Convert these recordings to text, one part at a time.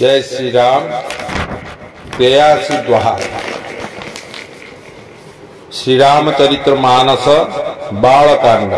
जय श्री राम। 83 द्वार श्री रामचरित्र मानस बालकांड।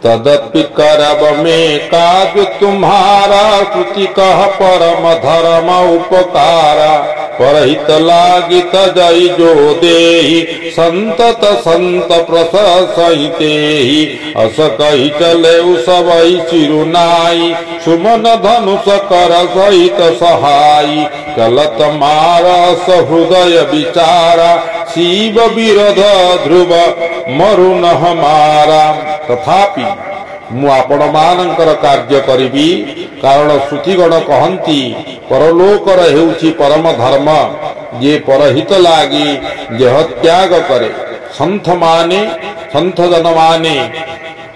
तदपि करब में काज तुम्हारा, श्रुति कह परम धर्म उपकारा। परहित लागित जय जो देहि, संतत संत प्रसहितेहि। अस कही चले सबई चिरुनाई, सुमन धनुष कर सहित सहाई। चलत मारस हृदय विचारा, शिव विरोध ध्रुव मरुन हमारा। तथापि मु आपण मानकर कार्य करिबी, कारण श्रुतिगण कहंती परलोकर हेउची परम धर्म। जे परहित लागी देह त्याग करे, संत जन माने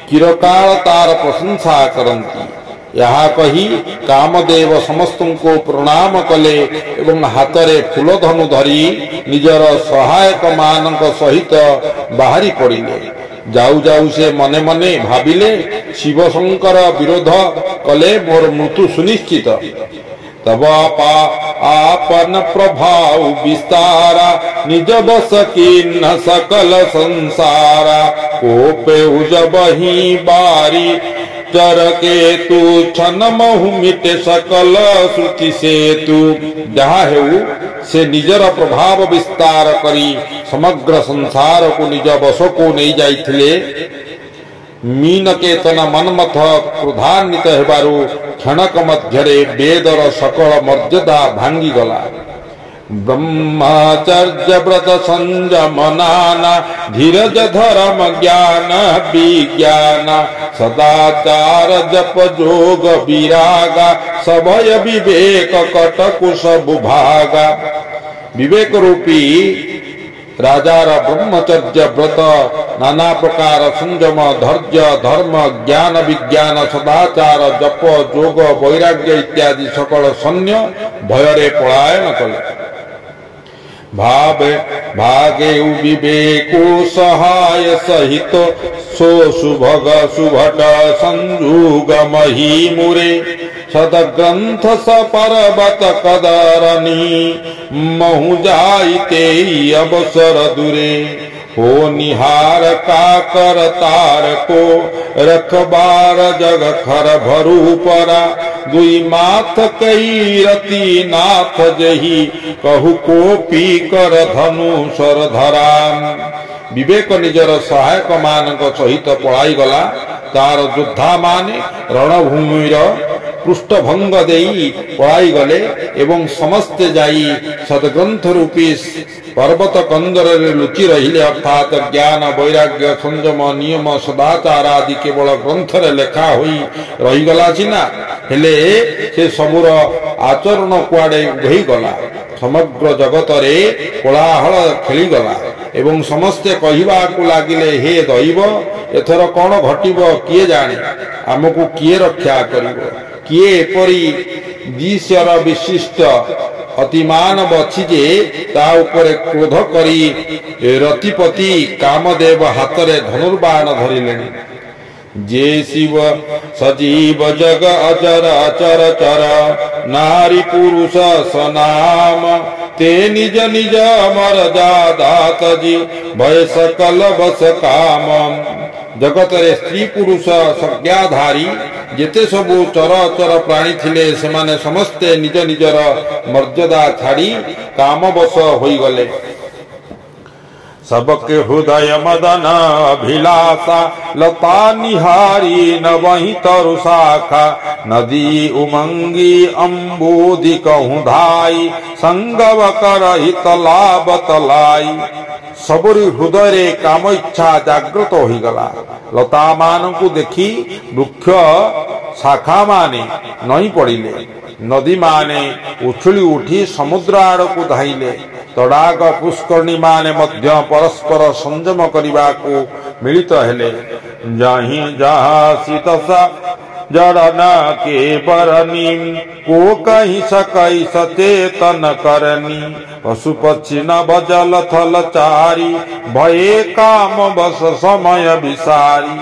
चिरकाल तार प्रशंसा करंती। यहाँ कही कामदेव समस्त को प्रणाम कले एवं हाथरे फूलधनु धरी निजर सहायक मानक सहित बाहरी पड़िले। जाऊ जाऊ से मने मने भाविले, शिव शंकर विरोध कले मोर मृत्यु सुनिश्चित। तब आपन प्रभाव विस्तारा, निज बस कीन सकल संसारा। कोपे उजबही बारी, चर के तू छन महु मिटे सकल श्रुति से तू। जहा हेउ से निजर प्रभाव विस्तार करी समग्र संसार को निज बस को नहीं जाइथिले। मीन केतन मनमथ क्रोधान्वित हेबारु क्षणक मध्यरे वेदर सकल मर्यादा भांगी गला। ब्रह्मचर्य व्रत संयम नाना, धीरज धर्म ज्ञान विज्ञान। सदाचार जप जोग विरागा, सभय विवेक कटकुश बुभागा। विवेक रूपी राजार ब्रह्मचर्य व्रत, नाना प्रकार संयम धैर्य धर्म ज्ञान विज्ञान सदाचार जप जोग वैराग्य इत्यादि सकल सैन्य भयरे पलायन कले। भागे विवेको सहाय सहित, सो सुभग सुभट संयुग मही मुरे। सदग्रंथ स पर्वत कदरनी, महु जाइते अवसर दुरे। हो निहार का कर तार को, रखबार जग खर भरू परा। दुई माथ कई रति नाथ जही, कहु को पी कर धनु सर धरा। विवेक निजर सहायक मानक सहित पलाई गला। तार योद्धा माने रणभूमिर पृष्ठभंग देई पलाई गले एवं समस्ते जाई सदग्रंथ रूपी पर्वत कंदर लुचि रहिले। अर्थात ज्ञान वैराग्य संयम नियम सदाचार आदि केवल ग्रंथ रे लेखा होई रही गला सिना, हेले से सबुर आचरण कुआडे उभई गला। समग्र जगत रे कोलाहल खेली गला एवं समस्ते कहिबा को लागिले, हे दैव एथर कौन घटिब किए जाने। आमको किए रक्षा करिवो, किए एपरी दिशर विशिष्ट अतिमान बछि जे ता उपरे क्रोध करी रतिपति कामदेव हाथरे धनुर्बाण धरिलेनि। जे शिव सजीव जग अचर अचर चर, नारी पुरुष सनाम। ते निज निज मर्यादा जी, भय सकल बस काम। जगत रे स्त्री पुरुष संज्ञाधारी जेते सबु चर चर प्राणी थिले, सेमाने समस्ते निज निजर मर्यादा छाड़ी कामवश होई गले। सबके हृदय मदन अभिलाषा, लता निहारी न वही तरु शाखा। नदी उमंगी अम्बुधि कहूँ धाई, संगव करहित लाभ तलाई। सबरी हृदय रे काम इच्छा जागृत हो गला। लता मान को देखी वृक्ष शाखा माने नई पड़िले। नदी माने उछुली उठी समुद्र आड़ को धाइले। तड़ाग पुष्करणी माने मध्य परस्पर संयम करने को मिलित हेले। जहीं जहाँ सीतसा जड़न के बरनी, को कहीं सकई सचेतन करनी। पशु पक्षी न बजल थल चारी, भये काम बस समय विसारी।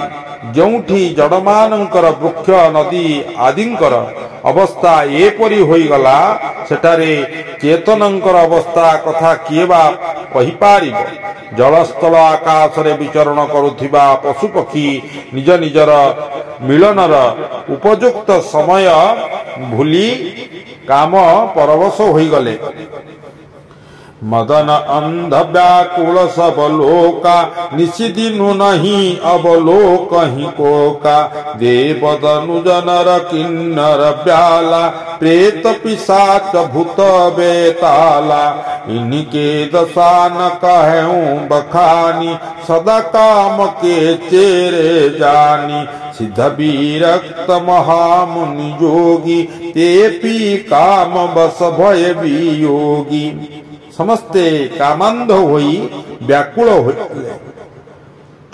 जोठी जड़मानंकर वृक्ष नदी आदिंकर अवस्था एपरी होईगला सेठारे चेतनंकर अवस्था कथा किए बा कहि पारिबो। जलस्थल आकाश रे विचरण करुथिबा पशु पक्षी निज निजर मिलनर उपयुक्त समय भूली काम परवश होईगले। मदन अंध व्याकुल सब लोका निशिदिनु नहीं अवलोक ही कोका। देवदनु जनर किन्नर ब्याला प्रेत पिशाच भूत बेताला। इनके दशा न कहूं बखानी सदा काम के चेरे जानी। सिद्ध विरक्त महामुनि जोगी तेपी काम बस भय वियोगी। समस्ते कामांध होई व्याकुल होइले।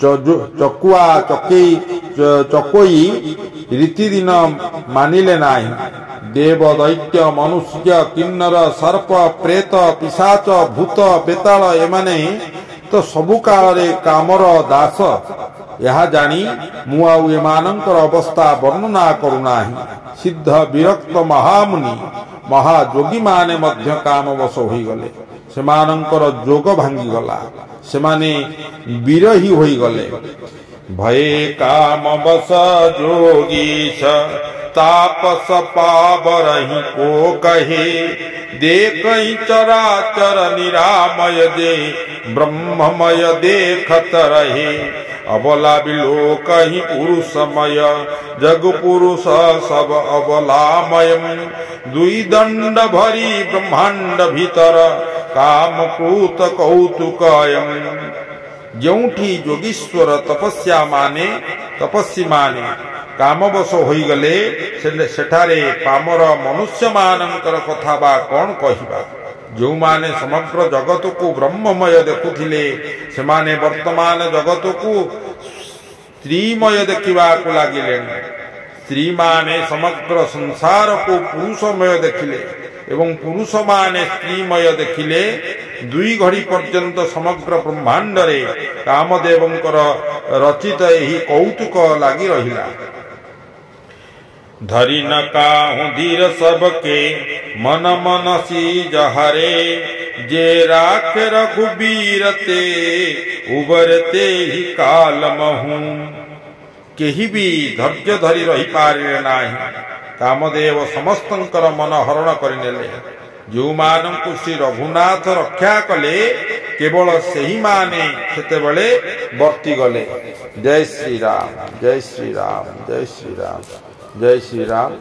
चकुआ चकोई रीति दिन मानिले नाही। देव दैत्य मनुष्य किन्नर सर्प प्रेत पिशाच भूत बेताल एमाने तो सबु काल रे कामर दास। यह जानी मु आउ एमानंकर अवस्था वर्णना करुनाही। सिद्ध विरक्त महामुनि महाजोगी माने मध्य कामवश होइगले। सेमानंकर जोग भांगी गला। सेमाने विरही होई गले। भये कामवश जोगीश तापस पावरहि को कहे। देखई चराचर निरामय जे ब्रह्ममय देखत रहे। अबला बिलोक ही पुरुषमय जग पुरुष सब अबलामय। दुई दंड भरी ब्रह्मांड भीतर काम कृत कौतुकयम। जोठी जोगीश्वर तपस्या माने तपस्वी माने कामवश होईगले सेठारे पामर मनुष्य मानंकर कथा बा कौन कहिबा। जो माने समग्र जगत को ब्रह्ममय देखुथिले सेमाने वर्तमान जगत को स्त्रीमय देखिबा को लागिले। स्त्री माने समग्र संसार को पुरुषमय देखिले एवं पुरुष माने स्त्रीमय देखिले। दुई घड़ी पर्यंत समग्र ब्रह्मांड रे कामदेवंकर रचित एही कौतुक लागी रहिला। धरी न काहू धीर सबके मन मनसी जहरे। जे राख रघुबीर ते उबरते ही काल महू। केही भी धैर्य धरी रही पारे नाही। कामदेव समस्तंकर मन हरण करिनेले। जो मानंकु श्री रघुनाथ रक्षा कले केवल सही माने सेतेबेले वर्ती गले। जय श्री राम जय श्री राम जय श्री राम जय श्री राम।